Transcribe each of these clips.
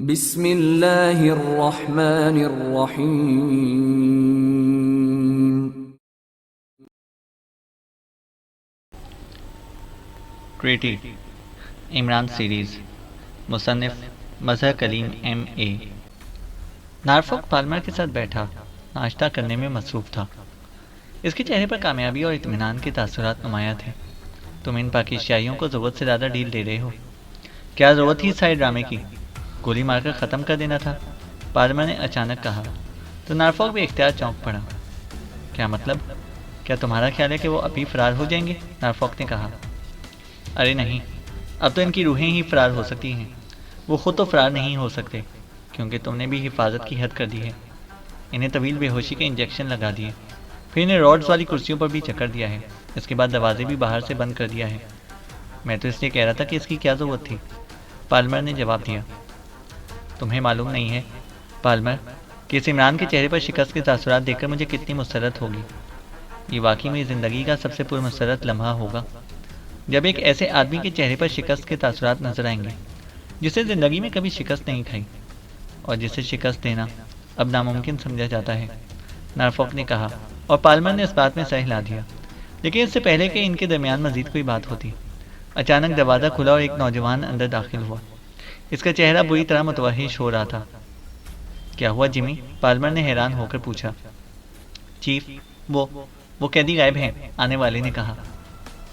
بسم اللہ الرحمن الرحیم۔ کریٹی عمران سیریز، مصنف مظہر کلیم M.A۔ نارفوک پالمر کے ساتھ بیٹھا ناشتہ کرنے میں مصروف تھا۔ اس کے چہرے پر کامیابی اور اطمینان کے تاثرات نمایاں تھے۔ تم ان پاکستانیوں کو ضرورت سے زیادہ ڈیل دے رہے ہو۔ کیا ضرورت تھی اس سارے ڈرامے کی؟ گولی مار کر ختم کر دینا تھا، پالمر نے اچانک کہا تو نارفوک بھی اختیار چونک پڑا۔ کیا مطلب؟ کیا تمہارا خیال ہے کہ وہ ابھی فرار ہو جائیں گے؟ نارفوک نے کہا۔ ارے نہیں، اب تو ان کی روحیں ہی فرار ہو سکتی ہیں۔ وہ خود تو فرار نہیں ہو سکتے کیونکہ تم نے بھی حفاظت کی حد کر دی ہے۔ انہیں طویل بے ہوشی کے انجیکشن لگا دیے، پھر انہیں راڈز والی کرسیوں پر بھی چکر دیا ہے، اس کے بعد دروازے بھی باہر سے بند کر دیا ہے۔ میں تو اس لیے کہہ رہا تھا کہ اس کی کیا ضرورت تھی، پالمر نے جواب دیا۔ تمہیں معلوم نہیں ہے پالمر کہ اس عمران کے چہرے پر شکست کے تاثرات دیکھ کر مجھے کتنی مسرت ہوگی۔ یہ واقعی میری زندگی کا سب سے پرمسرت لمحہ ہوگا جب ایک ایسے آدمی کے چہرے پر شکست کے تاثرات نظر آئیں گے جسے زندگی میں کبھی شکست نہیں کھائی اور جسے شکست دینا اب ناممکن سمجھا جاتا ہے، نارفوک نے کہا، اور پالمر نے اس بات میں سہ ہلا دیا۔ لیکن اس سے پہلے کہ ان کے درمیان مزید کوئی بات ہوتی، اچانک دروازہ کھلا اور ایک نوجوان اندر داخل ہوا۔ اس کا چہرہ بری طرح متوحش ہو رہا تھا۔ کیا ہوا جمی؟ پالمر نے حیران ہو کر پوچھا۔ چیف، وہ قیدی غائب ہیں، آنے والے نے کہا۔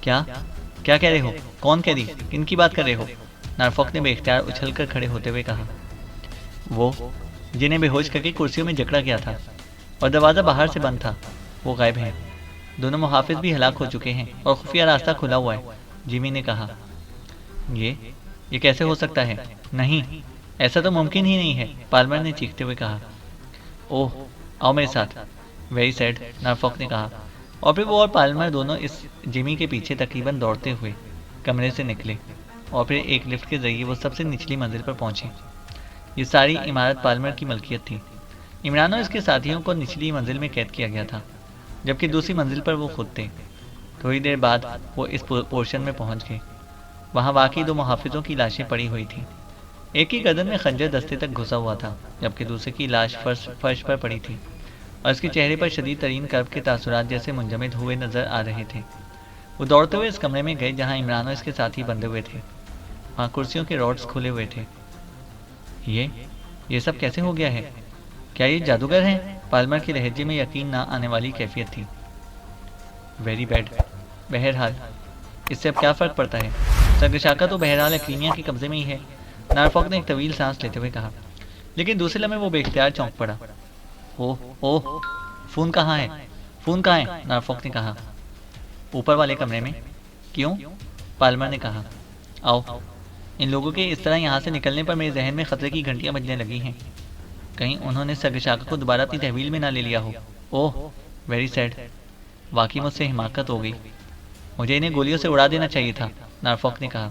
کیا کہہ رہے ہو؟ کون قیدی؟ کن کی بات کر رہے ہو؟ نارفوک نے بے اختیار اچھل کر کھڑے ہوتے ہوئے کہا۔ وہ جنہیں بے ہوش کر کے کرسیوں میں جکڑا گیا تھا اور دروازہ باہر سے بند تھا، وہ غائب ہیں۔ دونوں محافظ بھی ہلاک ہو چکے ہیں اور خفیہ راستہ کھلا ہوا ہے، جمی نے کہا۔ یہ کیسے ہو سکتا ہے؟ نہیں، ایسا تو ممکن ہی نہیں ہے، پالمر نے چیختے ہوئے کہا۔ اوہ، آؤ میرے ساتھ، ویری سیڈ، نارفوک نے کہا، اور پھر وہ اور پالمر دونوں اس جمی کے پیچھے تقریباً دوڑتے ہوئے کمرے سے نکلے اور پھر ایک لفٹ کے ذریعے وہ سب سے نچلی منزل پر پہنچے۔ یہ ساری عمارت پالمر کی ملکیت تھی۔ عمران اور اس کے ساتھیوں کو نچلی منزل میں قید کیا گیا تھا، جبکہ دوسری منزل پر وہ خود تھے۔ تھوڑی دیر بعد وہ اس پورشن میں پہنچ گئے۔ وہاں واقعی دو محافظوں کی لاشیں پڑی ہوئی تھیں۔ ایک کی گردن میں خنجر دستے تک گھسا ہوا تھا، جبکہ دوسرے کی لاش فرش پر پڑی تھی اور اس کے چہرے پر شدید ترین کرب کے تاثرات جیسے منجمد ہوئے نظر آ رہے تھے۔ وہ دوڑتے ہوئے اس کمرے میں گئے جہاں عمران اور اس کے ساتھی بندھے ہوئے تھے۔ وہاں کرسیوں کے راڈز کھلے ہوئے تھے۔ یہ سب کیسے ہو گیا ہے؟ کیا یہ جادوگر ہیں؟ پالمر کے لہجے میں یقین نہ آنے والی کیفیت تھی۔ ویری بیڈ، بہرحال اس سے اب کیا فرق پڑتا ہے؟ سگشاکا تو بہرحال اکریمیا کے قبضے میں ہی ہے، نارفوک نے ایک طویل سانس لیتے ہوئے کہا۔ لیکن دوسرے لمحے وہ بے اختیار چونک پڑا۔ اوہ، فون کہاں ہے؟ نارفوک نے کہا۔ اوپر والے کمرے میں۔ کیوں؟ پالمر نے کہا۔ آؤ، ان لوگوں کے اس طرح یہاں سے نکلنے پر میرے ذہن میں خطرے کی گھنٹیاں بجنے لگی ہیں۔ کہیں انہوں نے سگشاکا کو دوبارہ اپنی تحویل میں نہ لے لیا ہو۔ اوہ، ویری سیڈ، واقعی مجھ سے حماقت ہو گئی، مجھے انہیں گولیوں سے اڑا دینا چاہیے تھا، نارفوک نے کہا،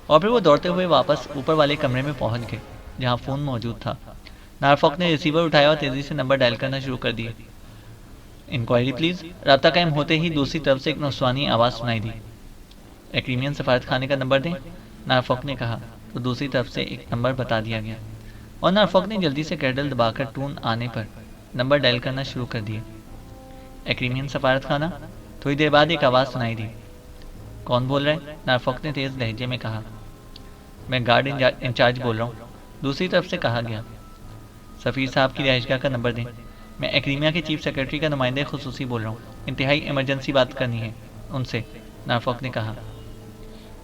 اور پھر وہ دوڑتے ہوئے واپس اوپر والے کمرے میں پہنچ گئے جہاں فون موجود تھا۔ نارفوک نے ریسیور اٹھایا اور تیزی سے نمبر ڈائل کرنا شروع کر دیے۔ Inquiry please. رابطہ قائم ہوتے ہی دوسری طرف سے ایک نسوانی آواز سنائی دی۔ ایکریمین سفارت خانے کا نمبر دیں، نارفوک نے کہا، تو دوسری طرف سے ایک نمبر بتا دیا گیا اور نارفوک نے جلدی سے کیڈل دبا کر ٹون آنے پر نمبر ڈائل کرنا شروع کر دیا۔ ایکریمین سفارت خانہ۔ تھوڑی دیر بعد ایک آواز سنائی دی۔ کون بول رہا ہے؟ نارفوک نے تیز لہجے میں کہا۔ میں گارڈ انچارج بول رہا ہوں، دوسری طرف سے کہا گیا۔ سفیر صاحب کی رہائش گاہ کا نمبر دیں، میں ایکریمیا کے چیف سیکرٹری کا نمائندہ خصوصی بول رہا ہوں، انتہائی ایمرجنسی بات کرنی ہے ان سے، نارفوک نے کہا۔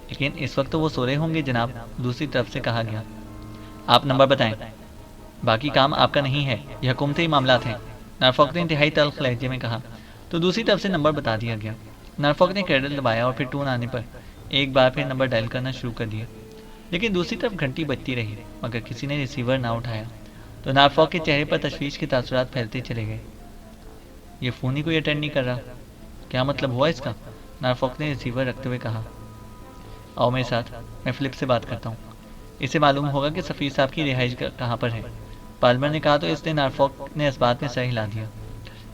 لیکن اس وقت تو وہ سو رہے ہوں گے جناب، دوسری طرف سے کہا گیا۔ آپ نمبر بتائیں، باقی کام آپ کا نہیں ہے، یہ حکومتی معاملات ہیں، نارفوک نے انتہائی تلخ لہجے میں کہا، تو دوسری طرف سے نمبر بتا دیا گیا۔ نارفوک نے کیڈل دبایا اور پھر ٹون آنے پر ایک بار پھر نمبر ڈائل کرنا شروع کر دیا، لیکن دوسری طرف گھنٹی بجتی رہی مگر کسی نے ریسیور نہ اٹھایا، تو نارفوک کے چہرے پر تشویش کے تاثرات پھیلتے چلے گئے۔ یہ فون ہی کوئی اٹینڈ نہیں کر رہا، کیا مطلب ہوا اس کا؟ نارفوک نے ریسیور رکھتے ہوئے کہا۔ آؤ میرے ساتھ، میں فلپ سے بات کرتا ہوں، اسے معلوم ہوگا کہ سفیر صاحب کی رہائش کہاں پر ہے، پالمر نے کہا، تو اس نے نارفوک نے اس بات میں سر ہلا دیا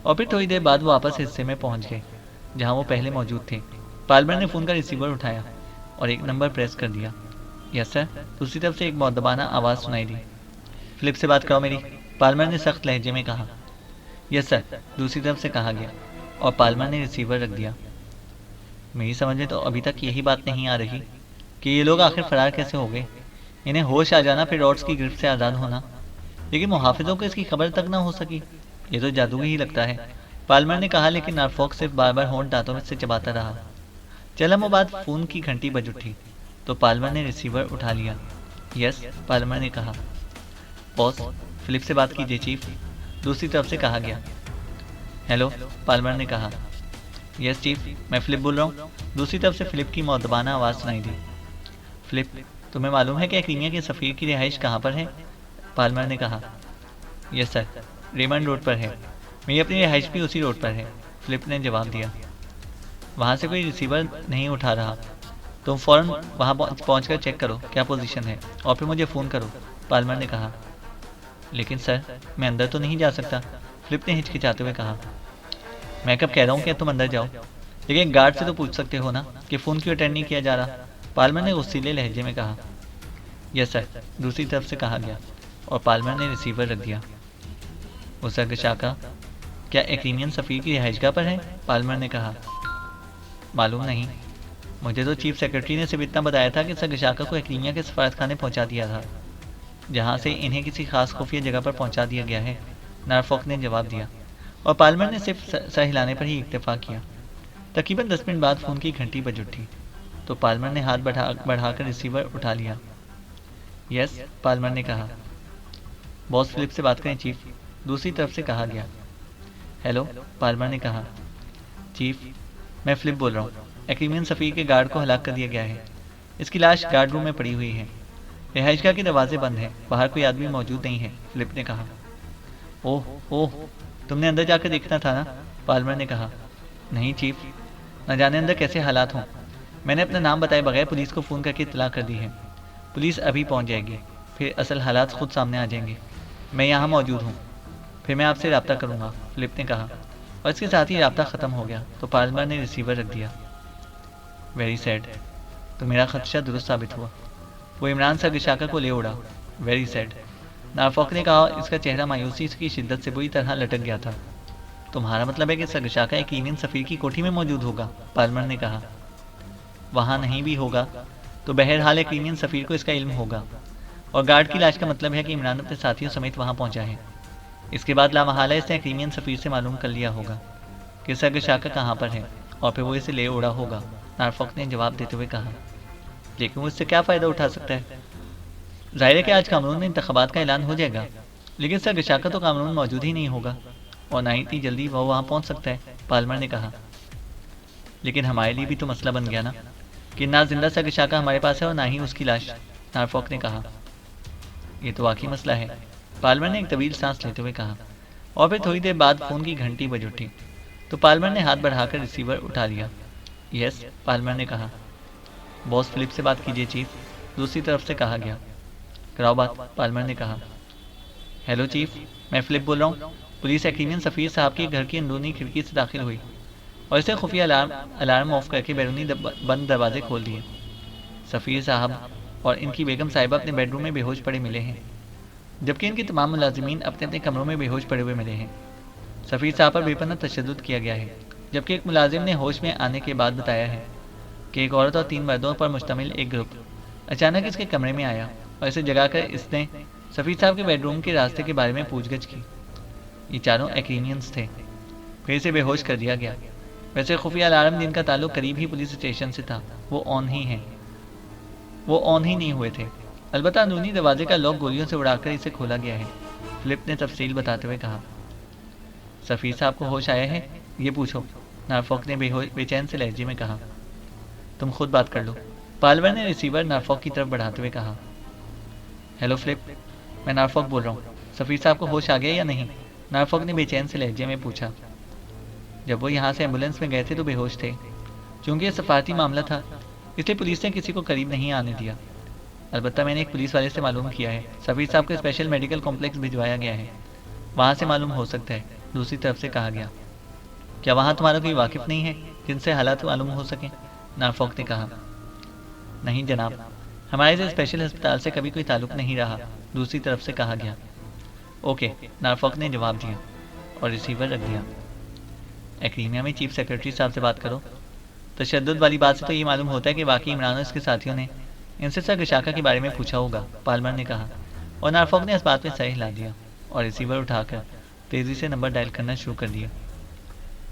اور پھر تھوڑی دیر بعد وہ واپس حصے میں پہنچ گئے جہاں وہ پہلے موجود تھے۔ پالمر نے فون کا ریسیور اٹھایا اور ایک نمبر پریس کر دیا۔ یس سر، دوسری طرف سے ایک مؤدبانہ آواز سنائی دی۔ فلپ سے بات کراؤ میری، پالمر نے سخت لہجے میں کہا۔ یس سر، دوسری طرف سے کہا گیا، اور پالمر نے ریسیور رکھ دیا۔ میری سمجھ میں تو ابھی تک یہی بات نہیں آ رہی کہ یہ لوگ آخر فرار کیسے ہو گئے۔ انہیں ہوش آ جانا، پھر راڈس کی گرفت سے آزاد ہونا، لیکن محافظوں کو اس کی خبر تک نہ ہو سکی۔ یہ تو جادوئی ہی لگتا ہے، پالمر نے کہا، لیکن نارفوک صرف بار بار ہونٹ دانتوں میں سے چباتا رہا۔ چند لمحوں بعد فون کی گھنٹی بج اٹھی تو پالمر نے ریسیور اٹھا لیا۔ یس، پالمر نے کہا۔ باس، فلپ سے بات کیجیے چیف، دوسری طرف سے کہا گیا۔ ہیلو، پالمر نے کہا۔ یس چیف، میں فلپ بول رہا ہوں، دوسری طرف سے فلپ کی مؤدبانہ آواز سنائی دی۔ فلپ، تمہیں معلوم ہے کہ ایکلیمیا کے سفیر کی رہائش کہاں پر ہے؟ پالمر نے کہا۔ یس سر، ریمنڈ روڈ پر ہے، میری اپنی رہائش بھی اسی روڈ پر ہے، فلپ نے جواب دیا۔ وہاں سے کوئی ریسیور نہیں اٹھا رہا، تم فوراً وہاں پہنچ کر چیک کرو کیا پوزیشن ہے، اور پھر مجھے فون کرو، پالمر نے کہا۔ لیکن سر، میں اندر تو نہیں جا سکتا، فلپ نے ہچکچاتے ہوئے کہا۔ میں کب کہہ رہا ہوں کہ تم اندر جاؤ، لیکن گارڈ سے تو پوچھ سکتے ہو نا کہ فون کیوں اٹینڈ نہیں کیا جا رہا، پالمر نے غصیلے لہجے میں کہا۔ یس سر، دوسری طرف سے کہا گیا، اور پالمر نے ریسیور رکھ دیا۔ وہ سرگشاکا کیا ایکلیمین سفیر کی رہائش گاہ پر ہے؟ پالمر نے کہا۔ معلوم نہیں، مجھے تو چیف سیکرٹری نے صرف اتنا بتایا تھا کہ سرگشاکا کو ایکلیمیا کے سفارت خانے پہنچا دیا تھا، جہاں سے انہیں کسی خاص خفیہ جگہ پر پہنچا دیا گیا ہے، نارفوک نے جواب دیا، اور پالمر نے صرف سر ہلانے پر ہی اکتفا کیا۔ تقریباً 10 منٹ بعد فون کی گھنٹی بج اٹھی تو پالمر نے ہاتھ بڑھا کر ریسیور اٹھا لیا۔ یس، پالمر نے کہا۔ باس، فلپ سے بات کریں چیف، دوسری طرف سے کہا گیا۔ ہیلو، پالمر نے کہا۔ چیف، میں فلپ بول رہا ہوں، ایکلیمین سفیر کے گارڈ کو ہلاک کر دیا گیا ہے، اس کی لاش گارڈ روم میں پڑی ہوئی ہے، رہائش گاہ کے دروازے بند ہیں، باہر کوئی آدمی موجود نہیں ہے، فلپ نے کہا۔ اوہ اوہ، تم نے اندر جا کر دیکھنا تھا نا، پالمر نے کہا۔ نہیں چیف، نہ جانے اندر کیسے حالات ہوں، میں نے اپنا نام بتائے بغیر پولیس کو فون کر کے اطلاع کر دی ہے، پولیس ابھی پہنچ جائے گی، پھر اصل حالات خود سامنے آ جائیں گے، میں یہاں موجود ہوں، پھر میں آپ سے رابطہ کروں گا، فلپ نے کہا، اور اس کے ساتھ ہی رابطہ ختم ہو گیا تو پالمر نے ریسیور رکھ دیا۔ ویری سیڈ، تو میرا خدشہ درست ثابت ہوا، وہ عمران سرگشاکا کو لے اڑا، ویری سیڈ، نارفوک نے کہا، اس کا چہرہ مایوسی کی شدت سے بری طرح لٹک گیا تھا۔ تمہارا مطلب ہے کہ سرگشاکا ایک ایمین سفیر کی کوٹھی میں موجود ہوگا، پالمر نے کہا۔ وہاں نہیں بھی ہوگا تو بہرحال ایک ایمین سفیر کو اس کا علم ہوگا، اور گارڈ کی لاش کا مطلب ہے کہ عمران اپنے ساتھیوں سمیت وہاں پہنچا ہے، اس کے بعد لامحالہ اس نے ایک ایمین سفیر سے معلوم کر لیا ہوگا کہ سرگشاکا کہاں پر ہے، اور پھر وہ اسے لے اڑا ہوگا، نارفوک نے جواب دیتے ہوئے کہا۔ لیکن وہ اس سے کیا فائدہ اٹھا سکتا ہے؟ ظاہر ہے کہ آج کامرون میں انتخابات کا اعلان ہو جائے گا، لیکن سرگشاکا تو کامرون موجود ہی نہیں ہوگا، اور نہ ہی اتنی جلدی وہ وہاں پہنچ سکتا ہے، پالمر نے کہا۔ لیکن ہمارے لیے بھی تو مسئلہ بن گیا نا کہ نہ زندہ سرگشاکا ہمارے پاس ہے اور نہ ہی اس کی لاش، نارفوک نے کہا۔ یہ تو واقعی مسئلہ ہے، پالمر نے ایک طویل سانس لیتے ہوئے کہا، اور پھر تھوڑی دیر بعد فون کی گھنٹی بج اٹھی تو پالمر نے ہاتھ بڑھا کر ریسیور اٹھا لیا۔ یس، پالمر نے کہا۔ باس، فلپ سے بات کیجیے چیف، دوسری طرف سے کہا گیا۔ کراؤ بات، پالمر نے کہا۔ ہیلو چیف، میں فلپ بول رہا ہوں، پولیس ایکلیمین سفیر صاحب کے گھر کی اندرونی کھڑکی سے داخل ہوئی اور اسے خفیہ الارم آف کر کے بیرونی بند دروازے کھول دیے۔ سفیر صاحب اور ان کی بیگم صاحبہ اپنے بیڈ روم میں بے ہوش پڑے ملے ہیں، جبکہ ان کے تمام ملازمین اپنے اپنے کمروں میں بے ہوش پڑے ہوئے ملے ہیں۔ سفیر صاحب پر بے پناہ تشدد کیا گیا ہے، جبکہ ایک ملازم نے ہوش میں آنے کے بعد بتایا ہے کہ ایک عورت اور 3 مردوں پر مشتمل ایک گروپ اچانک اس کے کمرے میں آیا اور اسے جگا کر اس نے سفیر صاحب کے بیڈ روم کے راستے کے بارے میں پوچھ گچھ کی۔ یہ چاروں ایکلیمینز تھے، پھر اسے بے ہوش کر دیا گیا۔ ویسے خفیہ الارم جن کا تعلق قریب ہی پولیس اسٹیشن سے تھا وہ آن ہی نہیں ہوئے تھے، البتہ اندرونی دروازے کا لاک گولیوں سے اڑا کر اسے کھولا گیا ہے، فلپ نے تفصیل بتاتے ہوئے کہا۔ سفیر صاحب کو ہوش آیا ہے؟ یہ پوچھو، نارفوک نے بے چین سے لہجے میں کہا۔ تم خود بات کر لو، پالمر نے ریسیور نارفوک کی طرف بڑھاتے ہوئے کہا۔ ہیلو فلپ، میں نارفوک بول رہا ہوں، سفیر صاحب کو ہوش آ گیا یا نہیں؟ نارفوک نے بے چین سے لہجے میں پوچھا۔ جب وہ یہاں سے ایمبولینس میں گئے تھے تو بے ہوش تھے، چونکہ یہ سفارتی معاملہ تھا اس لیے پولیس نے کسی کو قریب نہیں آنے دیا، البتہ میں نے ایک پولیس والے سے معلوم کیا ہے سفیر صاحب کو اسپیشل میڈیکل کمپلیکس بھجوایا گیا ہے، وہاں سے معلوم ہو سکتا ہے، دوسری طرف سے کہا گیا۔ کیا وہاں تمہارا کوئی واقف نہیں ہے جن سے حالات معلوم ہو سکیں؟ نارفوک نے کہا۔ نہیں جناب، ہمارے سے اسپیشل ہسپتال سے کبھی کوئی تعلق نہیں رہا، دوسری طرف سے کہا گیا۔ اوکے، نارفاک نے جواب دیا اور ریسیور رکھ دیا۔ ایکریمیا میں چیف سیکرٹری صاحب سے بات کرو۔ تشدد والی بات سے تو یہ معلوم ہوتا ہے کہ واقعی عمران اور اس کے ساتھیوں نے ان سے سر گشاکا کے بارے میں پوچھا ہوگا، پالمر نے کہا، اور نارفاک نے اس بات میں صحیح لا دیا اور ریسیور اٹھا کر تیزی سے نمبر ڈائل کرنا شروع کر دیا۔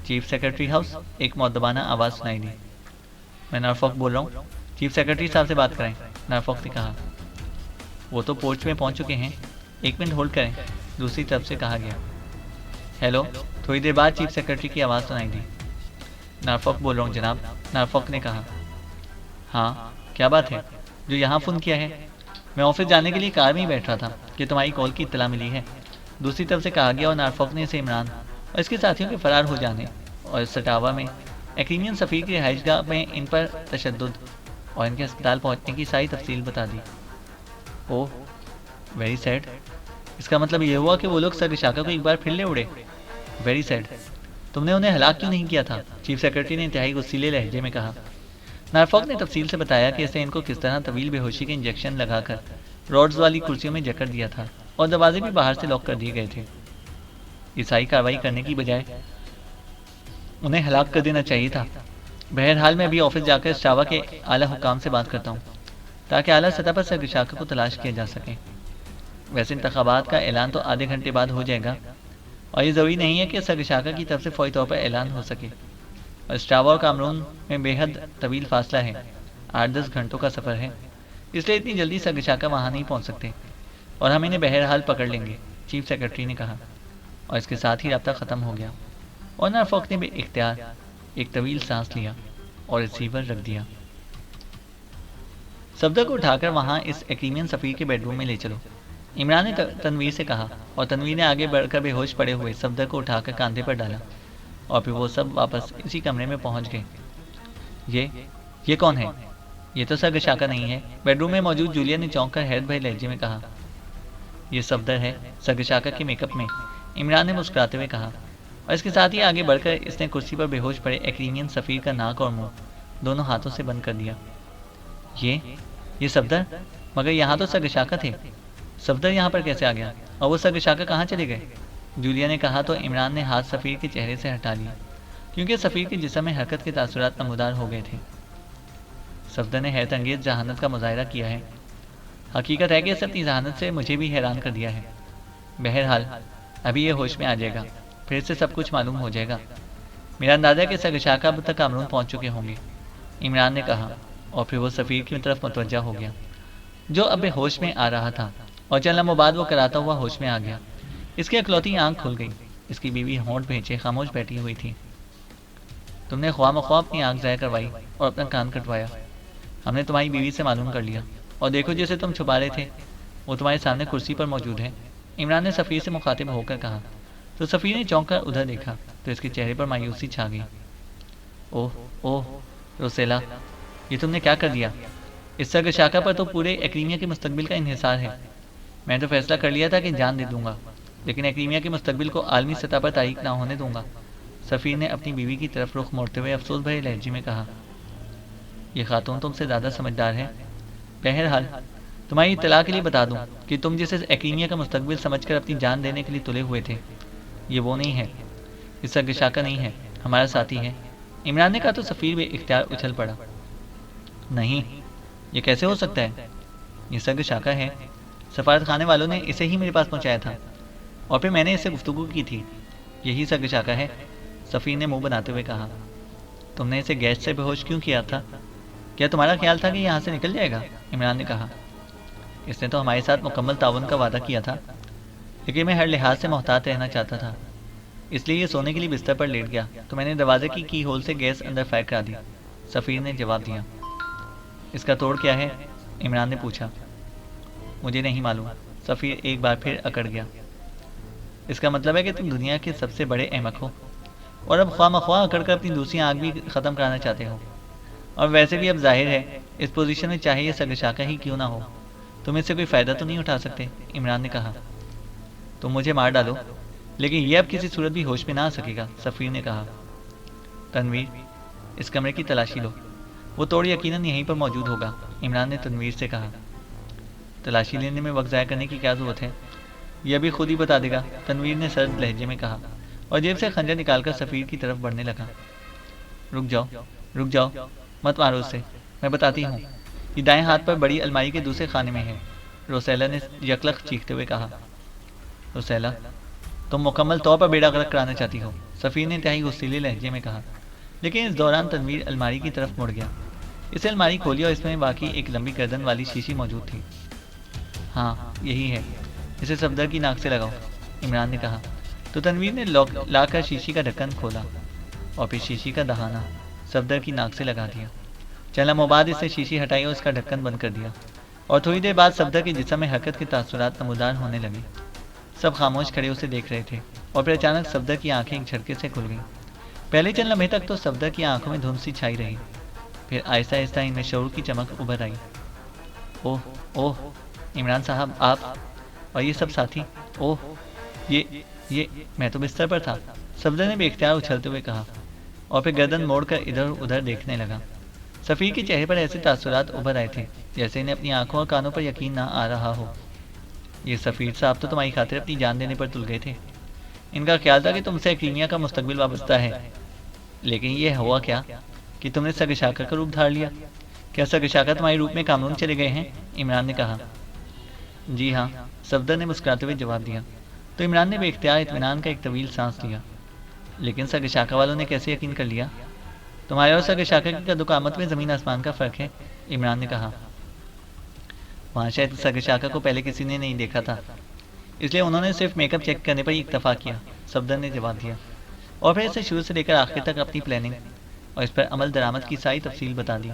چیف سیکرٹری ہاؤس، ایک مؤدبانہ آواز سنائی دی۔ میں نارفاک بول رہا ہوں، چیف سیکرٹری صاحب سے بات کریں، نارفاک نے کہا۔ وہ تو پورچ میں پہنچ چکے ہیں، 1 منٹ ہولڈ کریں، دوسری طرف سے کہا گیا۔ ہیلو، تھوڑی دیر بعد چیف سیکرٹری کی آواز سنائی دی۔ نارفاک بول رہا ہوں جناب، نارفاک نے کہا۔ ہاں، کیا بات ہے؟ جو یہاں فون کیا ہے؟ میں آفس جانے کے لیے کار میں ہی بیٹھ رہا تھا کہ تمہاری کال کی اطلاع ملی ہے، دوسری طرف سے کہا گیا، اور نارفاک نے اسے عمران اور اس کے ساتھیوں کے فرار ہو جانے اور سٹاوا میں ایکریمین سفیر کی رہائش گاہ میں ان پر تشدد اور ان کے ہسپتال پہنچنے کی ساری تفصیل بتا دی۔ اوہ، ویری سیڈ۔ اس کا مطلب یہ ہوا کہ وہ لوگ سر گشاکا کو ایک بار پھر لے اڑے۔ Very sad. تم نے انہیں ہلاک کیوں نہیں کیا تھا؟ چیف سیکرٹری نے انتہائی غصیلے لہجے میں کہا۔ نارفاک نے تفصیل سے بتایا کہ اسے ان کو کس طرح طویل بے ہوشی کے انجیکشن لگا کر راڈز والی کرسیوں میں جکڑ دیا تھا اور دروازے بھی باہر سے لاک کر دیے گئے تھے۔ عیسائی کارروائی کرنے کی بجائے انہیں ہلاک کر دینا چاہیے تھا۔ بہرحال میں ابھی آفس جا کر اسٹاوا کے اعلیٰ حکام سے بات کرتا ہوں تاکہ اعلیٰ سطح پر سر گشاکا کو تلاش کیا جا سکے۔ ویسے انتخابات کا اعلان تو آدھے گھنٹے بعد ہو جائے گا اور یہ ضروری نہیں ہے کہ سر گشاکا کی طرف سے فوری طور پر اعلان ہو سکے، اور اسٹاوا اور کامرون میں بے حد طویل فاصلہ ہے، 8-10 گھنٹوں کا سفر ہے، اس لیے اتنی جلدی سر گشاکا وہاں نہیں پہنچ سکتے، اور ہم انہیں بہرحال پکڑ لیں گے، چیف سیکرٹری نے کہا، اور اس کے ساتھ ہی رابطہ ختم ہو گیا، اور نارفاک نے بے اختیار ایک طویل سانس لیا اور ریسیور رکھ دیا۔ صفدر کو اٹھا کر وہاں اس ایکریمین سفیر کے بیڈ روم میں لے چلو، عمران نے تنویر سے کہا، اور تنویر نے آگے بڑھ کر بے ہوش پڑے ہوئے صفدر کو اٹھا کر کاندھے پر ڈالا، اور پھر وہ سب واپس اسی کمرے میں پہنچ گئے۔ یہ کون ہے؟ یہ تو سر گشاکا نہیں ہے، بیڈ روم میں موجود جولیا نے چونک کر حیرت بھرے لہجے میں کہا۔ یہ صفدر ہے، سر گشاکا کے میک اپ میں، عمران نے مسکراتے ہوئے کہا، اور اس کے ساتھ ہی آگے بڑھ کر اس نے کرسی پر بے ہوش پڑے ایکریمین سفیر کا ناک اور منہ دونوں ہاتھوں سے بند کر دیا۔ یہ صفدر؟ مگر یہاں تو سر گشاکا تھے، صفدر یہاں پر کیسے آ گیا؟ اور وہ سر گشاکا کہاں چلے گئے؟ جولیا نے کہا تو عمران نے ہاتھ سفیر کے چہرے سے ہٹا لیا، کیونکہ سفیر کے جسم میں حرکت کے تاثرات نمودار ہو گئے تھے۔ صفدر نے حیرت انگیز ذہانت کا مظاہرہ کیا ہے۔ حقیقت ہے کہ اس اپنی ذہانت سے مجھے بھی حیران کر دیا ہے۔ بہرحال ابھی یہ ہوش میں آ جائے گا، پھر سے سب کچھ معلوم ہو جائے گا۔ میرا اندازہ ہے کہ سر گشاکا اب تک کامرون پہنچ چکے ہوں گے، عمران نے کہا، اور پھر وہ سفیر کی طرف متوجہ ہو گیا، جو اب بے ہوش میں آ رہا تھا، اور چند لمحوں بعد وہ کراتا ہوا ہوش میں آ گیا۔ اس کی اکلوتی آنکھ کھل گئی، اس کی بیوی ہونٹ بھینچے خاموش بیٹھی ہوئی تھی۔ تم نے خواہ مخواہ اپنی آنکھ ضائع کروائی اور اپنا کان کٹوایا۔ ہم نے تمہاری بیوی سے معلوم کر لیا، اور دیکھو جسے تم چھپا رہے تھے وہ تمہارے سامنے کرسی پر موجود ہے، عمران نے سفیر سے مخاطب ہو کر کہا۔ تو سفیر نے چونک کر ادھر دیکھا تو اس کے چہرے پر مایوسی چھا گئی۔ اوہ روسیلا، یہ تم نے کیا کر دیا؟ اس سر گشاکا پر تو پورے ایکریمیا کے مستقبل کا انحصار ہے۔ میں تو فیصلہ کر لیا تھا کہ جان دے دوں گا، لیکن ایکریمیا کے مستقبل کو عالمی سطح پر تاریک نہ ہونے دوں گا۔ سفیر نے اپنی بیوی کی طرف رخ موڑتے ہوئے افسوس بھرے لہجے میں کہا۔ یہ خاتون تم سے زیادہ سمجھدار ہے۔ بہرحال تمہاری اطلاع کے لیے بتا دوں کہ تم جسے ایکریمیا کا مستقبل سمجھ کر اپنی جان دینے کے لیے تلے ہوئے تھے، یہ وہ نہیں ہے، یہ سر گشاکا نہیں ہے، ہمارا ساتھی ہے، عمران نے کہا تو سفیر بے اختیار اچھل پڑا۔ نہیں، یہ کیسے ہو سکتا ہے؟ یہ سر گشاکا ہے، سفارت خانے والوں نے اسے ہی میرے پاس پہنچایا تھا، اور پھر میں نے اس سے گفتگو کی تھی، یہی سر گشاکا ہے، سفیر نے منہ بناتے ہوئے کہا۔ تم نے اسے گیس سے بے ہوش کیوں کیا تھا؟ کیا تمہارا خیال تھا کہ یہاں سے نکل جائے گا؟ عمران نے کہا۔ اس نے تو ہمارے ساتھ مکمل تعاون کا وعدہ کیا تھا، لیکن میں ہر لحاظ سے محتاط رہنا چاہتا تھا، اس لیے یہ سونے کے لیے بستر پر لیٹ گیا تو میں نے دروازے کی کی ہول سے گیس اندر فائر کرا دی، سفیر نے جواب دیا۔ اس کا توڑ کیا ہے؟ عمران نے پوچھا۔ مجھے نہیں معلوم، سفیر ایک بار پھر اکڑ گیا۔ اس کا مطلب ہے کہ تم دنیا کے سب سے بڑے احمق ہو، اور اب خواہ مخواہ اکڑ کر اپنی دوسری آنکھ بھی ختم کرانا چاہتے ہو، اور ویسے بھی اب ظاہر ہے اس پوزیشن میں چاہے یہ سر گشاکا ہی کیوں نہ ہو، تم اس سے کوئی فائدہ تو نہیں اٹھا سکتے، عمران نے کہا۔ تم مجھے مار ڈالو لیکن یہ اب کسی صورت بھی ہوش میں نہ آ سکے گا، سفیر نے کہا۔ تنویر، اس کمرے کی تلاشی لو، وہ توڑ یقیناً یہیں پر موجود ہوگا، عمران نے تنویر سے کہا۔ تلاشی لینے میں وقت ضائع کرنے کی کیا ضرورت ہے؟ یہ ابھی خود ہی بتا دے گا، تنویر نے سرد لہجے میں کہا اور جیب سے خنجر نکال کر سفیر کی طرف بڑھنے لگا۔ رک جاؤ، مت مارو اسے، میں بتاتی ہوں۔ یہ دائیں ہاتھ پر بڑی الماری کے دوسرے خانے میں ہے، روسیلا نے یکلخ چیختے ہوئے کہا۔ روسیلا، تم مکمل طور پر بیڑا غرق کرانا چاہتی ہو، سفیر نے انتہائی غصیلے لہجے میں کہا، لیکن اس دوران تنویر الماری کی طرف مڑ گیا۔ اسے الماری کھولی اور اس میں واقعی ایک لمبی گردن والی شیشی موجود تھی۔ ہاں یہی ہے، اسے صفدر کی ناک سے لگاؤ، عمران نے کہا تو تنویر نے لا کر شیشی کا ڈھکن کھولا اور پھر شیشی کا دہانہ صفدر کی ناک سے لگا دیا۔ چند لمحوں بعد اس نے شیشی ہٹائی اور اس کا ڈھکن بند کر دیا، اور تھوڑی دیر بعد صفدر کے جسم میں حرکت کے تاثرات نمودار ہونے لگے۔ سب خاموش کھڑے اسے دیکھ رہے تھے، اور پھر اچانک صفدر کی آنکھیں ایک جھٹکے سے کھل گئیں۔ پہلے چند لمحے تک تو صفدر کی آنکھوں میں دھند سی چھائی رہی، پھر آہستہ آہستہ ان میں شعور کی چمک ابھر آئی۔ اوہ عمران صاحب، آپ اور یہ سب ساتھی، اوہ یہ میں تو بستر پر تھا، صفدر نے بے اختیار اچھلتے ہوئے کہا، اور پھر گردن موڑ کر ادھر ادھر دیکھنے لگا۔ سفیر کے چہرے پر ایسے تاثرات ابھر آئے تھے جیسے انہیں اپنی آنکھوں اور کانوں پر یقین نہ آ رہا ہو۔ یہ سفیر صاحب تو تمہاری خاطر اپنی جان دینے پر تل گئے تھے، ان کا خیال تھا کہ تم سے کرینیا کا مستقبل وابستہ ہے، لیکن یہ ہوا کیا کہ تم نے سگشاکر کا روپ دھار لیا؟ کیا سگشاکر تمہارے روپ میں کامرون چلے گئے ہیں؟ عمران نے کہا۔ جی ہاں، صفدر نے مسکراتے ہوئے جواب دیا، تو عمران نے بے اختیار اطمینان کا ایک طویل سانس لیا۔ لیکن سگشاکر والوں نے کیسے یقین کر لیا؟ تمہارے اور سگشاکر کی قد و قامت میں زمین آسمان کا فرق ہے، عمران نے کہا۔ وہاں شاید سگشاکر کو پہلے کسی نے نہیں دیکھا تھا، اس لیے انہوں نے صرف میک اپ چیک کرنے پر ہی اکتفا کیا، صفدر نے جواب دیا، اور پھر اسے شروع سے لے کر آخر تک اپنی پلاننگ اور اس پر عمل درآمد کی ساری تفصیل بتا دی۔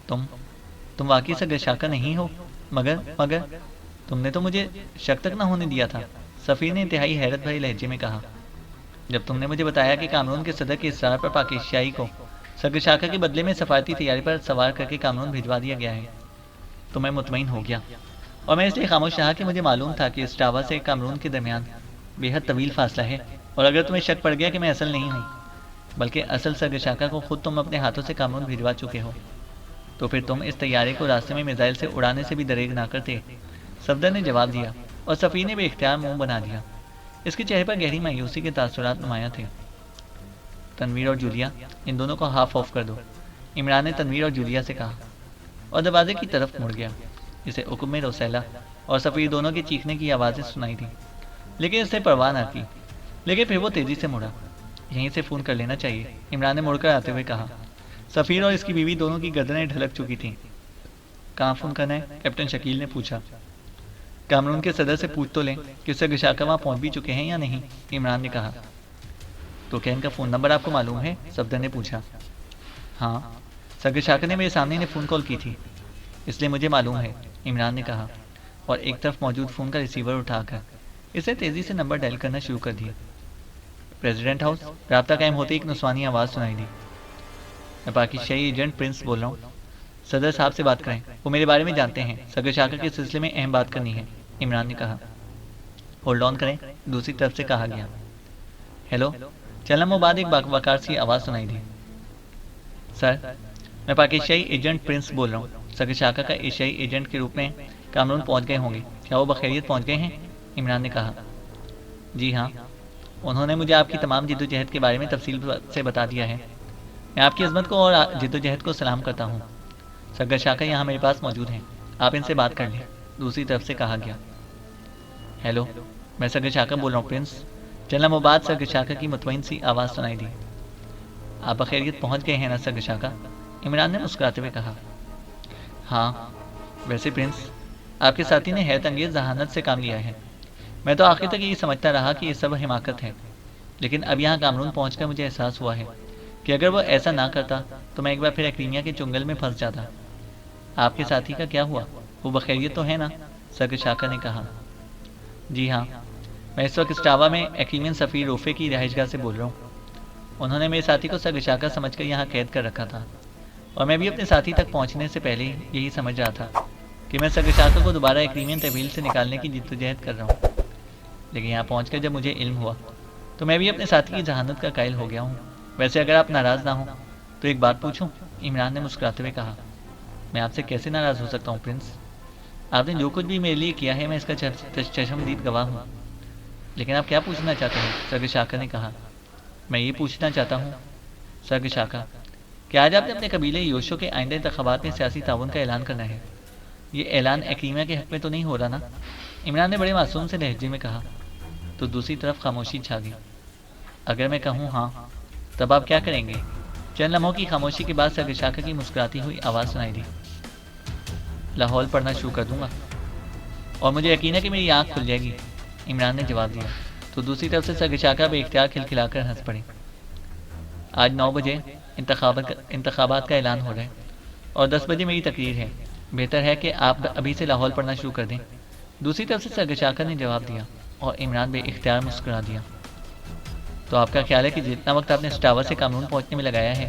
تم واقعی سگشاکر نہیں ہو؟ مگر تم نے تو مجھے شک تک نہ ہونے دیا تھا، سفیر نے انتہائی حیرت بھرے لہجے میں کہا۔ جب تم نے مجھے بتایا کہ کامرون کے صدر کے اصرار پر پاکیشائی کو سگشاکر کے بدلے میں سفارتی تیاری پر سوار کر کے کامرون بھجوا دیا گیا ہے تو میں مطمئن ہو گیا، اور میں اس لیے خاموش رہا کہ مجھے معلوم تھا کہ اسٹاوا سے کامرون کے درمیان بے حد طویل فاصلہ ہے، اور اگر تمہیں شک پڑ گیا کہ میں اصل نہیں ہوں بلکہ اصل سگشاکر کو خود تم اپنے ہاتھوں سے کامرون بھجوا چکے ہو، تو پھر تم اس طیارے کو راستے میں میزائل سے اڑانے سے بھی دریغ نہ کرتے، صفدر نے جواب دیا، اور سفیر نے بے اختیار منہ بنا دیا۔ اس کے چہرے پر گہری مایوسی کے تاثرات نمایاں تھے۔ تنویر اور جولیا، ان دونوں کو ہاف آف کر دو، عمران نے تنویر اور جولیا سے کہا، اور دروازے کی طرف مڑ گیا۔ اسے حکم میں روسیلا اور سفیر دونوں کے چیخنے کی آوازیں سنائی تھیں، لیکن اس نے پرواہ نہ کی، لیکن پھر وہ تیزی سے مڑا۔ یہیں سے فون کر لینا چاہیے، عمران نے مڑ کر آتے ہوئے کہا۔ سفیر اور اس کی بیوی دونوں کی گردنیں ڈھلک چکی تھیں۔ کہاں فون کرنا ہے؟ کیپٹن شکیل نے پوچھا۔ کامرون کے صدر سے پوچھ تو لیں کہ سگشاکر وہاں پہنچ بھی چکے ہیں یا نہیں، عمران نے کہا۔ تو کیا ان کا فون نمبر آپ کو معلوم ہے؟ صفدر نے پوچھا۔ ہاں، سگشاکر نے میرے سامنے نے فون کال کی تھی، اس لیے مجھے معلوم ہے، عمران نے کہا، اور ایک طرف موجود فون کا ریسیور اٹھا کر اسے تیزی سے نمبر ڈائل کرنا شروع کر دیا۔ پریزیڈنٹ ہاؤس، رابطہ قائم ہوتے ایک نسوانی آواز سنائی دی۔ میں پاکستانی ایجنٹ پرنس بول رہا ہوں، صدر صاحب سے بات کریں، وہ میرے بارے میں جانتے ہیں، سگشاکر کے سلسلے میں اہم بات کرنی ہے، عمران نے کہا۔ ہولڈ آن کریں، دوسری طرف سے کہا گیا۔ ہیلو، چند لمحوں بعد ایک وقار سی آواز سنائی دی۔ سر، میں پاکستانی ایجنٹ پرنس بول رہا ہوں، سگشاکر کا ایشیائی ایجنٹ کے روپ میں کامرون پہنچ گئے ہوں گے، کیا وہ بخیریت پہنچ گئے ہیں؟ عمران نے کہا۔ جی ہاں، انہوں نے مجھے آپ کی تمام جدوجہد کے بارے میں تفصیل سے بتا دیا ہے۔ میں آپ کی عظمت کو اور جدوجہد کو سلام کرتا ہوں، سگشاکر یہاں میرے پاس موجود ہیں، آپ ان سے بات کر لیں، دوسری طرف سے کہا گیا۔ ہیلو، میں سگشاکر بول رہا ہوں پرنس، چند لمحوں بعد سگشاکر کی مطمئن سی آواز سنائی دی۔ آپ بخیریت پہنچ گئے ہیں نا سگشاکر؟ عمران نے مسکراتے ہوئے کہا۔ ہاں، ویسے پرنس، آپ کے ساتھی نے حیرت انگیز ذہانت سے کام لیا ہے، میں تو آخر تک یہی سمجھتا رہا کہ یہ سب حماقت ہے، لیکن اب یہاں کامرون پہنچ کر مجھے احساس ہوا ہے کہ اگر وہ ایسا نہ کرتا تو میں ایک بار پھر ایکرینیا کے چنگل میں پھنس جاتا۔ آپ کے ساتھی کا کیا ہوا؟ وہ بخیریت تو ہے نا؟ سگشاکر نے کہا۔ جی ہاں، میں اس وقت اسٹاوا میں ایکریمین سفیر روفے کی رہائش گاہ سے بول رہا ہوں، انہوں نے میرے ساتھی کو سگشاکر سمجھ کر یہاں قید کر رکھا تھا، اور میں بھی اپنے ساتھی تک پہنچنے سے پہلے یہی سمجھ رہا تھا کہ میں سگشاکر کو دوبارہ ایکریمین تحویل سے نکالنے کی جدوجہد کر رہا ہوں، لیکن یہاں پہنچ کر جب مجھے علم ہوا تو میں بھی اپنے ساتھی کی ذہانت کا قائل ہو گیا ہوں۔ ویسے اگر آپ ناراض نہ ہوں تو ایک بات پوچھوں؟ عمران نے مسکراتے ہوئے کہا۔ میں آپ سے کیسے ناراض ہو سکتا ہوں پرنس؟ آپ نے جو کچھ بھی میرے لیے کیا ہے میں اس کا چشمدید گواہ ہوں. لیکن آپ کیا پوچھنا چاہتے ہیں؟ سرگشاکا نے کہا. میں یہ پوچھنا چاہتا ہوں سرگشاکا کہ آج آپ نے اپنے قبیلے یوشو کے آئندہ انتخابات میں سیاسی تعاون کا اعلان کرنا ہے. یہ اعلان ایکلیمیا کے حق میں تو نہیں ہو رہا نا؟ عمران نے بڑے معصوم سے لہجے میں کہا. تو دوسری طرف خاموشی چھا گئی. اگر میں کہوں ہاں تب آپ کیا کریں گے؟ چند لمحوں کی خاموشی کے بعد سرگشاکا کی مسکراتی ہوئی آواز سنائی دی. لاہور پڑھنا شروع کر دوں گا اور مجھے یقین ہے کہ میری آنکھ کھل جائے گی، عمران نے جواب دیا. تو دوسری طرف سے سرگشاکا بے اختیار کھلکھلا کر ہنس پڑی. آج 9 بجے انتخابات کا اعلان ہو رہا ہے اور 10 بجے میری تقریر ہے. بہتر ہے کہ آپ ابھی سے لاہور پڑھنا شروع کر دیں. دوسری طرف سے سرگشاکا نے جواب دیا اور عمران بے اختیار مسکرا دیا. تو آپ کا خیال ہے کہ جتنا وقت آپ نے سٹاوا سے کامرون پہنچنے میں لگایا ہے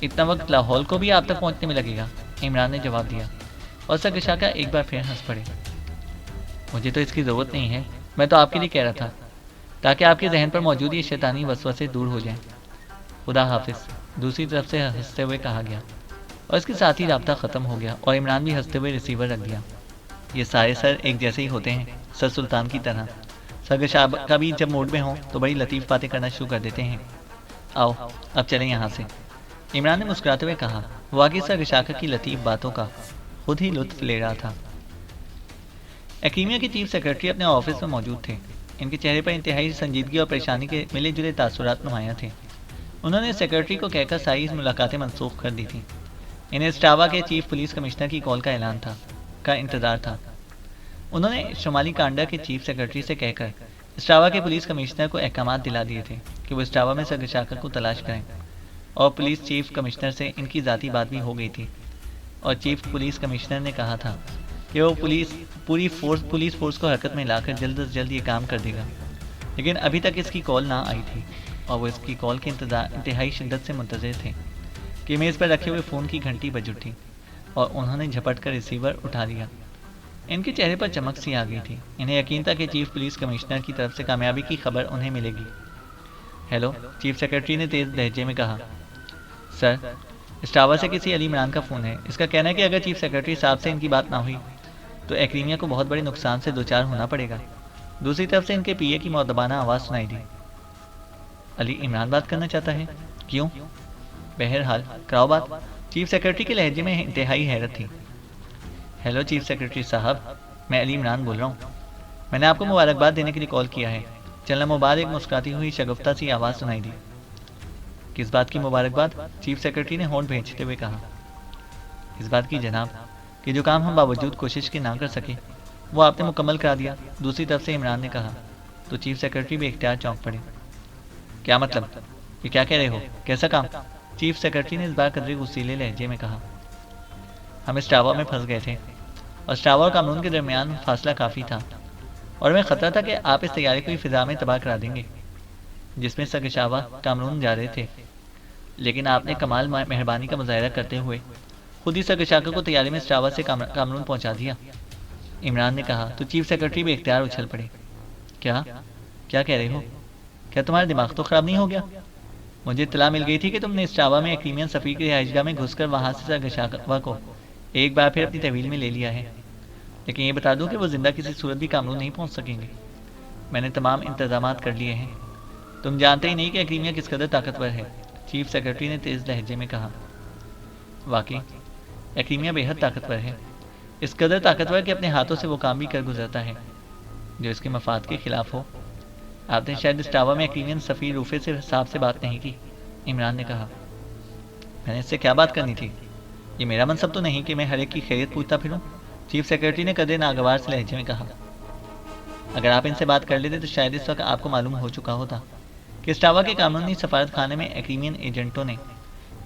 اتنا وقت لاہور کو بھی آپ تک پہنچنے میں لگے گا؟ عمران نے جواب دیا اور سرگشاکا ایک بار پھر ہنس پڑے. مجھے تو اس کی ضرورت نہیں ہے، میں تو آپ کے لیے کہہ رہا تھا تاکہ آپ کے ذہن پر موجود یہ شیطانی وسوسے دور ہو جائیں. خدا حافظ، دوسری طرف سے ہنستے ہوئے کہا گیا اور اس کے ساتھ ہی رابطہ ختم ہو گیا اور عمران بھی ہنستے ہوئے ریسیور رکھ دیا. یہ سارے سر ایک جیسے ہی ہوتے ہیں، سر سلطان کی طرح. سرگشاکا بھی جب موڈ میں ہوں تو بڑی لطیف باتیں کرنا شروع کر دیتے ہیں. آؤ اب چلیں یہاں سے، عمران نے مسکراتے ہوئے کہا. واقعی سرگشاکا کی لطیف باتوں کا خود ہی لطف لے رہا تھا. ایکلیمیا کے چیف سیکرٹری اپنے آفس میں موجود تھے. ان کے چہرے پر انتہائی سنجیدگی اور پریشانی کے ملے جلے تاثرات نمایاں تھے. انہوں نے سیکرٹری کو کہہ کر ساری ملاقاتیں منسوخ کر دی تھیں. انہیں اسٹاوا کے چیف پولیس کمشنر کی کال کا انتظار تھا. انہوں نے شمالی کانڈا کے چیف سیکرٹری سے کہہ کر اسٹاوا کے پولیس کمشنر کو احکامات دلا دیے تھے کہ وہ اسٹاوا میں سرگشاکا کو تلاش کریں. اور پولیس چیف کمشنر سے ان کی ذاتی بات بھی ہو گئی تھی اور چیف پولیس کمشنر نے کہا تھا کہ وہ پولیس فورس کو حرکت میں لا کر جلد از جلد یہ کام کر دے گا. لیکن ابھی تک اس کی کال نہ آئی تھی اور وہ اس کی کال کے انتہائی شدت سے منتظر تھے کہ میز پر رکھے ہوئے فون کی گھنٹی بج اٹھی اور انہوں نے جھپٹ کر ریسیور اٹھا لیا. ان کے چہرے پر چمک سی آ گئی تھی. انہیں یقین تھا کہ چیف پولیس کمشنر کی طرف سے کامیابی کی خبر انہیں ملے گی. ہیلو، چیف سیکرٹری نے تیز لہجے میں کہا. سر، اسٹاوا سے کسی علی عمران کا فون ہے. اس کا کہنا ہے کہ اگر چیف سیکرٹری صاحب سے ان کی بات نہ ہوئی تو ایکلیمیا کو بہت بڑے نقصان سے دوچار ہونا پڑے گا. دوسری طرف سے ان کے پی اے کی مؤدبانہ آواز سنائی دی. علی عمران بات کرنا چاہتا ہے؟ کیوں؟ بہرحال کراؤ بات. چیف سیکرٹری کے لہجے میں انتہائی حیرت تھی. ہیلو چیف سیکرٹری صاحب، میں علی عمران بول رہا ہوں. میں نے آپ کو مبارکباد دینے کے لیے کال کیا ہے. چلنا مبارک، ایک مسکراتی ہوئی شگفتہ سی آواز سنائی دی. کس بات کی مبارکباد؟ چیف سیکرٹری نے ہونٹ بھینچتے ہوئے کہا. اس بات کی جناب کہ جو کام ہم باوجود کوشش کے نہ کر سکے وہ آپ نے مکمل کرا دیا. دوسری طرف سے عمران نے کہا. تو چیف سیکرٹری بھی اختیار چونک پڑے. کیا مطلب؟ یہ کیا کہہ رہے ہو؟ کیسا کام؟ چیف سیکرٹری نے اس بار قدرے غصیلے لہجے میں کہا. ہم اسٹاوا میں پھنس گئے تھے اور اسٹاوا اور کامرون کے درمیان فاصلہ کافی تھا اور ہمیں خطرہ تھا کہ آپ اس تیارے کو فضا میں تباہ کرا دیں گے جس میں سرگشاوا کامرون جا رہے تھے. لیکن آپ نے کمال مہربانی کا مظاہرہ کرتے ہوئے خود ہی سرگشاکا کو تیارے میں اسٹاوا سے کامرون پہنچا دیا. عمران نے کہا. تو چیف سیکرٹری بھی اختیار اچھل پڑے. کیا کہہ رہے ہو؟ کیا تمہارا دماغ تو خراب نہیں ہو گیا؟ مجھے اطلاع مل گئی تھی کہ تم نے اسٹاوا میں ایکلیمین سفیر کی رہائش گاہ میں گھس کر وہاں سے سرگشاکا کو ایک بار پھر اپنی تحویل میں لے لیا ہے. لیکن یہ بتا دوں کہ وہ زندہ کسی صورت بھی کامرون نہیں پہنچ سکیں گے. میں نے تمام انتظامات کر لیے ہیں. تم جانتے ہی نہیں کہ ایکلیمیا کس قدر طاقتور ہے. چیف سیکرٹری نے تیز لہجے میں کہا. واقعی ایکلیمیا بے حد طاقتور ہے. اس قدر طاقتور کہ اپنے ہاتھوں سے وہ کام بھی کر گزرتا ہے جو اس کے مفاد کے خلاف ہو. آپ نے شاید اسٹاوا میں ایکلیمین سفیر روفے سے صاحب سے بات نہیں کی. عمران نے کہا. میں نے اس سے کیا بات کرنی تھی؟ یہ میرا منصب تو نہیں کہ میں ہر ایک کی خیریت پوچھتا پھروں. چیف سیکرٹری نے قدرے ناگوار سے لہجے میں کہا. اگر آپ ان سے بات کر لیتے تو شاید اس وقت آپ کو معلوم ہو چکا ہوتا کہ اسٹاوا کے قانونی سفارت خانے میں ایکلیمین ایجنٹوں نے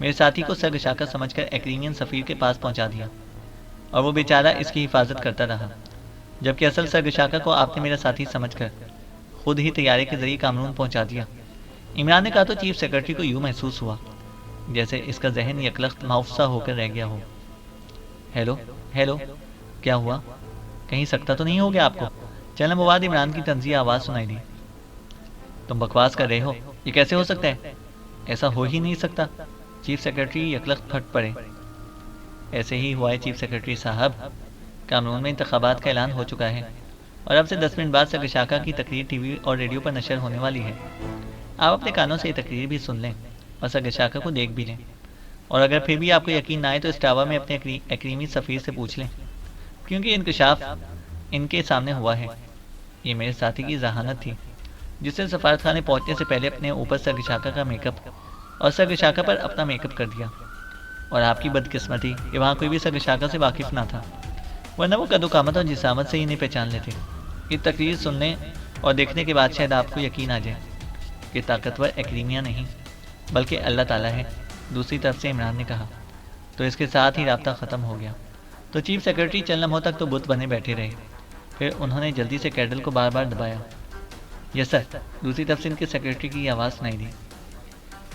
میرے ساتھی کو سرگشاکا سمجھ کر ایکلیمین سفیر کے پاس پہنچا دیا اور وہ بیچارہ اس کی حفاظت کرتا رہا، جبکہ اصل سرگشاکا کو آپ نے میرا ساتھی سمجھ کر خود ہی طیارے کے ذریعے کامرون پہنچا دیا. عمران نے کہا. تو چیف سیکرٹری کو یوں محسوس ہوا جیسے اس کا ذہن یکلخت مافسا ہو کر رہ گیا ہو. ہیلو کیا ہوا؟ کہیں سکتا تو نہیں ہو گیا آپ کو؟ چلنا مواد عمران کی طنزیہ آواز سنائی دی. تم بکواس کر رہے ہو. یہ کیسے ہو سکتا ہے؟ ایسا ہو ہی نہیں سکتا. چیف سیکرٹری یکلخت پھٹ پڑے. ایسے ہی ہوا ہے چیف سیکرٹری صاحب. کامرون میں انتخابات کا اعلان ہو چکا ہے اور اب سے 10 منٹ بعد سرگشاکا کی تقریر ٹی وی اور ریڈیو پر نشر ہونے والی ہے۔ آپ اپنے کانوں سے یہ تقریر بھی سن لیں اور سرگشاکا کو دیکھ بھی لیں، اور اگر پھر بھی آپ کو یقین نہ آئے تو اسٹاوا میں اپنے ایکریمی سفیر سے پوچھ لیں، کیونکہ انکشاف ان کے سامنے ہوا ہے۔ یہ میرے ساتھی کی ذہانت تھی جس نے سفارت خانے پہنچنے سے پہلے اپنے اوپر سرگشاکا کا میک اپ اور سرگشاکا پر اپنا میک اپ کر دیا، اور آپ کی بدقسمتی کہ وہاں کوئی بھی سرگشاکا سے واقف نہ تھا، ورنہ وہ قد و قامت اور جسامت سے ہی انہیں پہچان لیتے۔ یہ تقریر سننے اور دیکھنے کے بعد شاید آپ کو یقین آ جائے کہ طاقتور ایکریمیا نہیں بلکہ اللہ تعالیٰ ہے۔ دوسری طرف سے عمران نے کہا۔ تو اس کے ساتھ ہی رابطہ ختم ہو گیا۔ تو چیف سیکرٹری چند لمحوں تک تو بت بنے بیٹھے رہے، پھر انہوں نے جلدی سے کینڈل کو بار بار دبایا۔ یس سر، دوسری طرف سے ان کے سیکرٹری کی آواز سنائی دی۔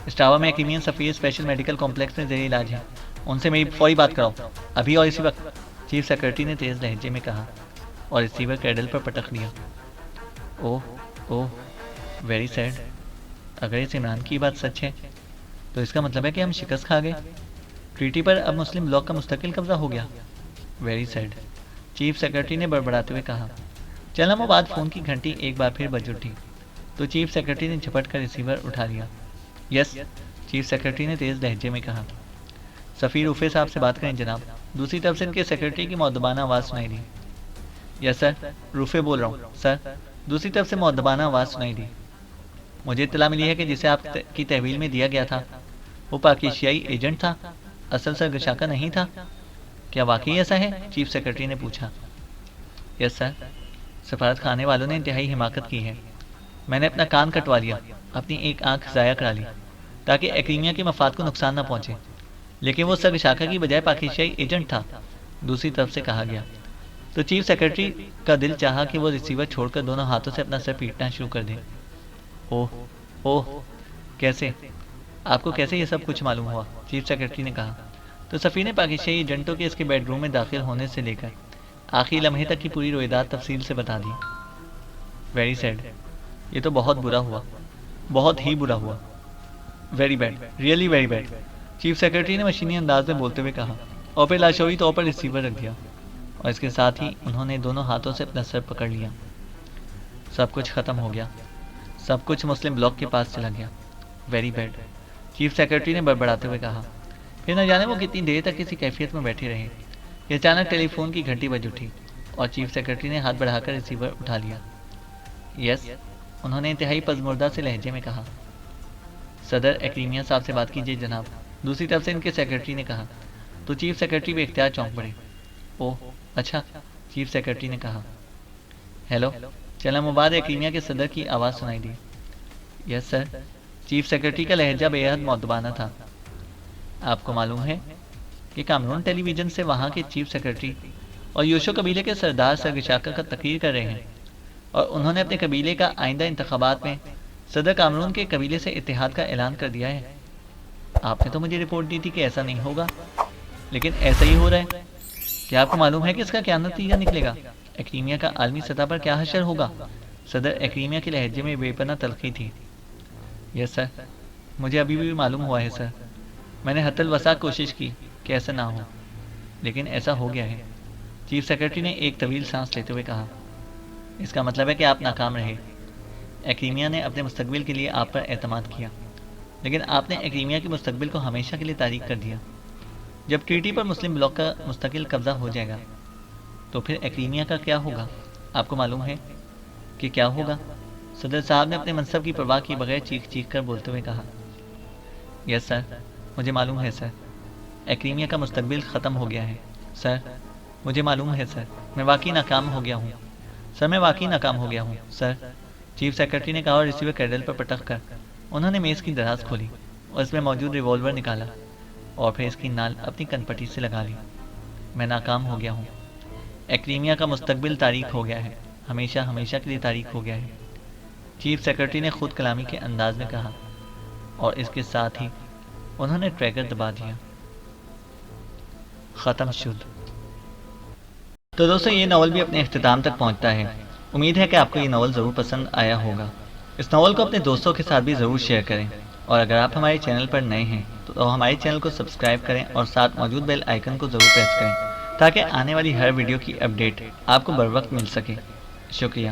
اسٹاوا میں ایکریمین سفیر اسپیشل میڈیکل کمپلیکس میں زیر علاج ہے، ان سے میری فوری بات کراؤ، ابھی اور اسی وقت، چیف سیکرٹری نے تیز لہجے میں کہا اور ریسیور کینڈل پر پٹک دیا۔ اوہ اوہ، ویری سیڈ۔ اگر اس عمران کی بات سچ ہے تو اس کا مطلب ہے کہ ہم شکست کھا گئے، ٹریٹی پر اب مسلم بلاک کا مستقل قبضہ ہو گیا۔ ویری سیڈ، چیف سیکرٹری نے بڑبڑاتے ہوئے کہا۔ چند لمحوں بعد فون کی گھنٹی ایک بار پھر بج اٹھی تو چیف سیکرٹری نے جھپٹ کر ریسیور اٹھا لیا۔ یس، چیف سیکرٹری نے تیز لہجے میں کہا۔ سفیر روفے صاحب سے بات کریں جناب، دوسری طرف سے ان کے سیکرٹری کی مؤدبانہ آواز سنائی دی۔ یس سر، روفے بول رہا ہوں سر، دوسری طرف سے مؤدبانہ آواز سنائی دی۔ مجھے اطلاع ملی ہے کہ جسے آپ کی تحویل میں دیا گیا تھا وہ پاکیشیائی ایجنٹ تھا، اصل سرگشاکا نہیں تھا، کیا واقعی ایسا ہے؟ چیف سیکرٹری نے پوچھا۔ یس سر، سفارت خانے والوں نے انتہائی حماقت کی ہے، میں نے اپنا کان کٹوا لیا، اپنی ایک آنکھ ضائع کرا لی تاکہ ایکریمیا کے مفاد کو نقصان نہ پہنچے، لیکن وہ سرگشاکا کی بجائے پاکیشیائی ایجنٹ تھا، دوسری طرف سے کہا گیا۔ تو چیف سیکرٹری کا دل چاہا کہ وہ ریسیور چھوڑ کر دونوں ہاتھوں سے اپنا سر پیٹنا شروع کر دے۔ اوہ اوہ، کیسے؟ آپ کو کیسے یہ سب کچھ معلوم ہوا؟ چیف سیکرٹری نے کہا۔ تو سفیر نے پاکیشائی ایجنٹوں کے اس کے بیڈ روم میں داخل ہونے سے لے کر آخری لمحے تک کی پوری رویداد تفصیل سے بتا دی۔ ویری سیڈ، یہ تو بہت برا ہوا، بہت ہی برا ہوا۔ Very bad, really very bad, chief secretary نے مشینی انداز میں بولتے ہوئے کہا، اور پھر لاشعوری طور پر ریسیور رکھ دیا، اور اس کے ساتھ ہی انہوں نے دونوں ہاتھوں سے اپنا سر پکڑ لیا۔ سب کچھ ختم ہو گیا، سب کچھ مسلم بلاک کے پاس چلا گیا۔ ویری بیڈ، چیف سیکرٹری نے بڑبڑاتے ہوئے کہا۔ پھر نہ جانے وہ کتنی دیر تک کسی کیفیت میں بیٹھے رہے کہ اچانک ٹیلی فون کی گھنٹی بج اٹھی اور چیف سیکرٹری نے ہاتھ بڑھا کر ریسیور اٹھا لیا۔ یس، انہوں نے انتہائی پزمردہ سے لہجے میں کہا۔ صدر ایکریمیا صاحب سے بات کیجیے جناب، دوسری طرف سے ان کے سیکرٹری نے کہا۔ تو چیف سیکرٹری بے اختیار چونک پڑے۔ اوہ اچھا، چیف سیکرٹری نے کہا۔ ہیلو، چند لمحوں بعد ایکریمیا کے صدر کی آواز سنائی دی۔ یس سر، چیف سیکرٹری کا لہجہ بے حد مؤدبانہ تھا۔ آپ کو معلوم ہے کہ کامرون ٹیلی ویژن سے وہاں کے چیف سیکرٹری اور یوشو قبیلے کے سردار سرگشاکا کا تقریر کر رہے ہیں، اور انہوں نے اپنے قبیلے کا آئندہ انتخابات میں صدر کامرون کے قبیلے سے اتحاد کا اعلان کر دیا ہے۔ آپ نے تو مجھے رپورٹ دی تھی کہ ایسا نہیں ہوگا، لیکن ایسا ہی ہو رہا ہے۔ کیا آپ کو معلوم ہے کہ اس کا کیا نتیجہ نکلے گا؟ ایکریمیا کا عالمی سطح پر کیا حشر ہوگا؟ صدر ایکریمیا کے لہجے میں بے پناہ تلخی تھی۔ یس سر، مجھے ابھی بھی معلوم ہوا ہے سر، میں نے حتی الوسع کوشش کی کہ ایسا نہ ہو، لیکن ایسا ہو گیا ہے۔ چیف سیکرٹری نے ایک طویل سانس لیتے ہوئے کہا۔ اس کا مطلب ہے کہ آپ ناکام رہے۔ ایکریمیا نے اپنے مستقبل کے لیے آپ پر اعتماد کیا، لیکن آپ نے ایکریمیا کے مستقبل کو ہمیشہ کے لیے تاریک کر دیا۔ جب ٹریٹی پر مسلم بلاک کا مستقل قبضہ ہو جائے گا تو پھر ایکریمیا کا کیا ہوگا؟ آپ کو معلوم ہے کہ کیا ہوگا؟ صدر صاحب نے اپنے منصب کی پرواہ کیے بغیر چیخ چیخ کر بولتے ہوئے کہا۔ یس سر، مجھے معلوم ہے سر، ایکریمیا کا مستقبل ختم ہو گیا ہے۔ سر، مجھے معلوم ہے سر، میں واقعی ناکام ہو گیا ہوں۔ سر، میں واقعی ناکام ہو گیا ہوں سر، چیف سیکرٹری نے کہا، اور ریسیور کینڈل پر پٹک کر انہوں نے میز کی دراز کھولی اور اس میں موجود ریوالور نکالا اور پھر اس کی نال اپنی کن پٹی سے لگا لی۔ میں ناکام ہو گیا ہوں، ایکریمیا کا مستقبل تاریک ہو گیا ہے، ہمیشہ ہمیشہ کے لیے تاریک ہو گیا ہے، چیف سیکرٹری نے خود کلامی کے انداز میں کہا، اور اس کے ساتھ ہی انہوں نے ٹریگر دبا دیا۔ ختم شد۔ تو دوستو، یہ ناول بھی اپنے اختتام تک پہنچتا ہے۔ امید ہے کہ آپ کو یہ ناول ضرور پسند آیا ہوگا۔ اس ناول کو اپنے دوستوں کے ساتھ بھی ضرور شیئر کریں، اور اگر آپ ہمارے چینل پر نئے ہیں تو ہمارے چینل کو سبسکرائب کریں اور ساتھ موجود بیل آئیکن کو ضرور پریس کریں تاکہ آنے والی ہر ویڈیو کی اپڈیٹ آپ کو بر وقت مل سکے۔ شکریہ۔